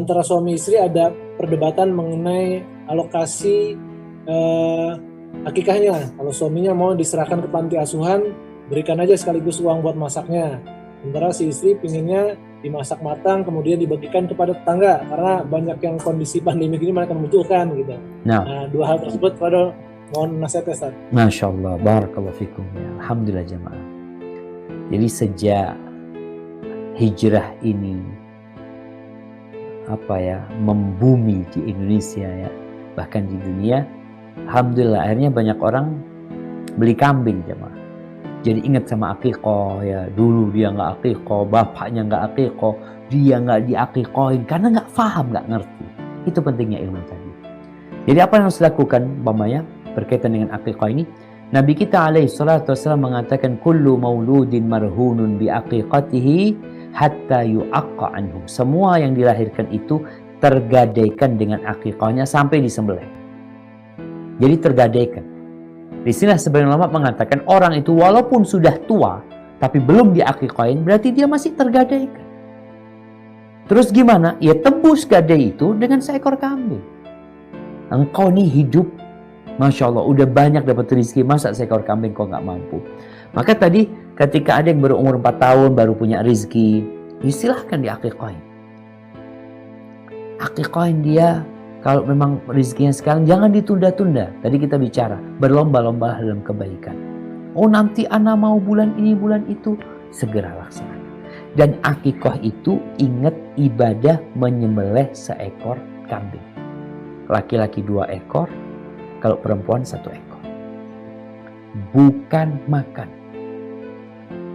antara suami istri ada perdebatan mengenai alokasi akikahnya. Kalau suaminya mau diserahkan ke panti asuhan, berikan aja sekaligus uang buat masaknya. Sementara si istri pinginnya dimasak matang kemudian dibagikan kepada tetangga, karena banyak yang kondisi pandemi ini mereka membutuhkan gitu. Nah, dua hal tersebut pada mohon nasihat Ustaz. Masya Allah, barakallahu fikum. Alhamdulillah jemaah. Jadi sejak hijrah ini membumi di Indonesia ya, bahkan di dunia, alhamdulillah akhirnya banyak orang beli kambing jemaah. Jadi ingat sama akikoh ya, dulu dia nggak akikoh, bapaknya nggak akikoh, dia nggak diakikohin karena nggak paham, nggak ngerti. Itu pentingnya ilmu tadi. Jadi apa yang harus dilakukan umpamanya berkaitan dengan akikoh ini? Nabi kita alaihi salatu wassalam mengatakan kullu mauludin marhunun bi aqiqatihi hatta yu'aqqa anhu. Semua yang dilahirkan itu tergadaikan dengan akikahnya sampai disembelih. Jadi tergadaikan. Di sini sebagian ulama mengatakan orang itu walaupun sudah tua tapi belum diakikahin berarti dia masih tergadaikan. Terus gimana? Ya tebus gadai itu dengan seekor kambing. Engkau nih hidup, Masya Allah, udah banyak dapat rezeki, masa seekor kambing kau nggak mampu? Maka tadi ketika ada yang berumur 4 tahun baru punya rezeki, silahkan diakikahin. Akikahin dia. Kalau memang rezekinya sekarang, jangan ditunda-tunda. Tadi kita bicara, berlomba-lomba dalam kebaikan. Oh nanti anak mau bulan ini, bulan itu. Segera laksanakan. Dan akikah itu ingat ibadah menyembelih seekor kambing. Laki-laki 2 ekor, kalau perempuan 1 ekor. Bukan makan.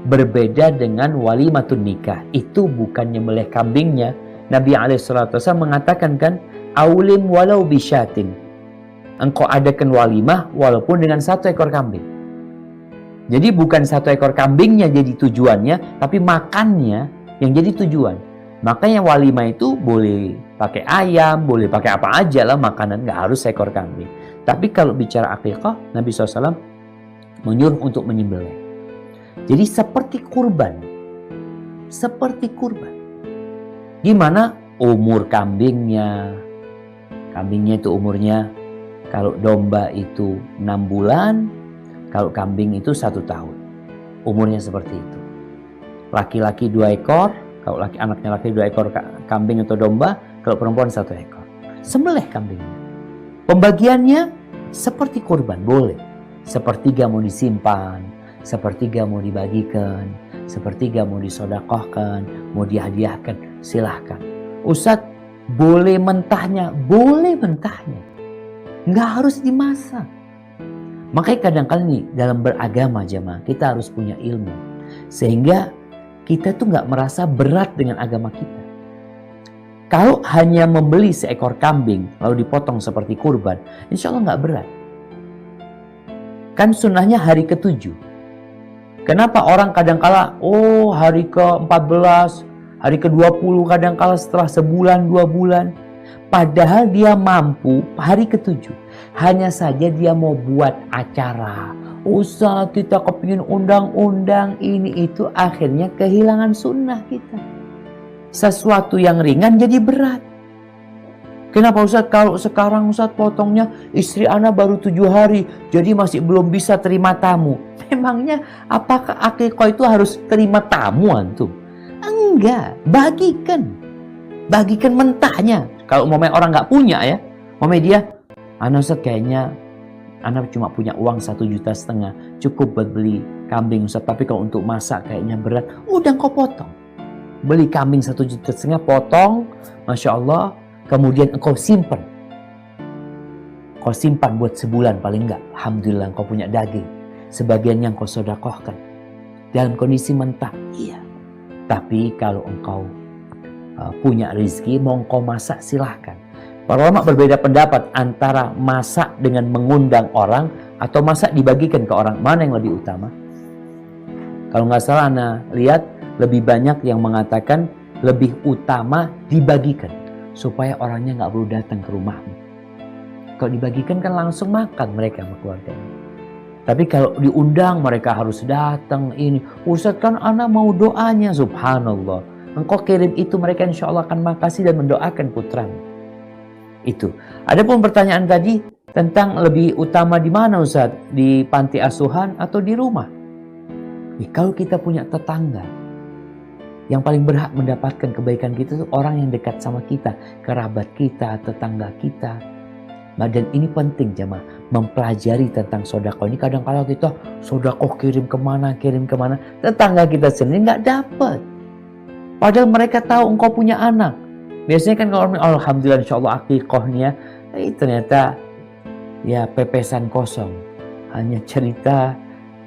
Berbeda dengan walimatun nikah. Itu bukan nyembelih kambingnya. Nabi SAW mengatakan kan, aulim walau bisyatin. Engkau adakan walimah walaupun dengan 1 ekor kambing. Jadi bukan 1 ekor kambingnya jadi tujuannya, tapi makannya yang jadi tujuan. Makanya walimah itu boleh pakai ayam, boleh pakai apa aja lah makanan, nggak harus seekor kambing. Tapi kalau bicara akikah, Nabi SAW menyuruh untuk menyembelih. Jadi seperti kurban. Seperti kurban. Gimana umur kambingnya? Kambingnya itu umurnya, kalau domba itu 6 bulan, kalau kambing itu 1 tahun. Umurnya seperti itu. Laki-laki 2 ekor, kalau anaknya laki 2 ekor kambing atau domba, kalau perempuan 1 ekor. Sembelih kambingnya. Pembagiannya seperti kurban, boleh. 1/3 mau disimpan, 1/3 mau dibagikan, 1/3 mau disodakohkan, mau dihadiahkan, silahkan. Ustadz, boleh mentahnya, boleh mentahnya. Nggak harus dimasak. Makanya kadang-kadang nih dalam beragama jemaah kita harus punya ilmu. Sehingga kita tuh nggak merasa berat dengan agama kita. Kalau hanya membeli seekor kambing lalu dipotong seperti kurban, insya Allah nggak berat. Kan sunnahnya hari ke-7. Kenapa orang kadang-kala, hari ke-14, hari ke-20 kadang-kala setelah sebulan, 2 bulan. Padahal dia mampu hari ke-7. Hanya saja dia mau buat acara. Usah kita kepingin undang-undang ini itu. Akhirnya kehilangan sunnah kita. Sesuatu yang ringan jadi berat. Kenapa Ustaz? Kalau sekarang Ustaz potongnya istri anak baru 7 hari. Jadi masih belum bisa terima tamu. Memangnya apakah akikah itu harus terima tamu antum? Enggak, bagikan mentahnya. Kalau orang nggak punya ya, dia, Ustaz kayaknya anak cuma punya uang 1,5 juta, cukup buat beli kambing Ustaz. Tapi kalau untuk masak kayaknya berat, udah kau potong. Beli kambing 1,5 juta, potong, Masya Allah, kemudian engkau simpan. Kau simpan buat sebulan paling enggak. Alhamdulillah engkau punya daging. Sebagian yang kau sodakohkan dalam kondisi mentah, iya. Tapi kalau engkau punya rezeki, mau engkau masak silahkan. Para ulama berbeda pendapat antara masak dengan mengundang orang atau masak dibagikan ke orang. Mana yang lebih utama? Kalau nggak salah Anda lihat lebih banyak yang mengatakan lebih utama dibagikan supaya orangnya nggak perlu datang ke rumahmu. Kalau dibagikan kan langsung makan mereka sama keluarganya. Tapi kalau diundang mereka harus datang ini. Ustaz kan anak mau doanya, subhanallah. engkau kirim itu, mereka insya Allah akan makasih dan mendoakan putramu. Itu. Adapun pertanyaan tadi tentang lebih utama di mana Ustaz? Di panti asuhan atau di rumah? Kalau kita punya tetangga, yang paling berhak mendapatkan kebaikan kita itu orang yang dekat sama kita, kerabat kita, tetangga kita. Dan ini penting jemaah, mempelajari tentang sodako. Ini kadang-kadang kita sodako kirim kemana, tetangga kita sendiri nggak dapat. Padahal mereka tahu engkau punya anak. Biasanya kan kalau orang, alhamdulillah insya Allah akikohnya, ternyata ya pepesan kosong. Hanya cerita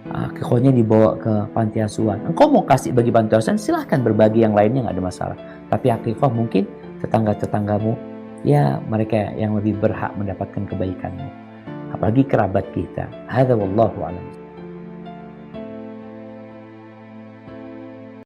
akikohnya dibawa ke panti asuhan. Engkau mau kasih bagi panti asuhan, silahkan berbagi yang lainnya, nggak ada masalah. Tapi akikoh mungkin tetangga-tetanggamu, ya mereka yang lebih berhak mendapatkan kebaikanmu. Apalagi kerabat kita. Hadza wallahu a'lam.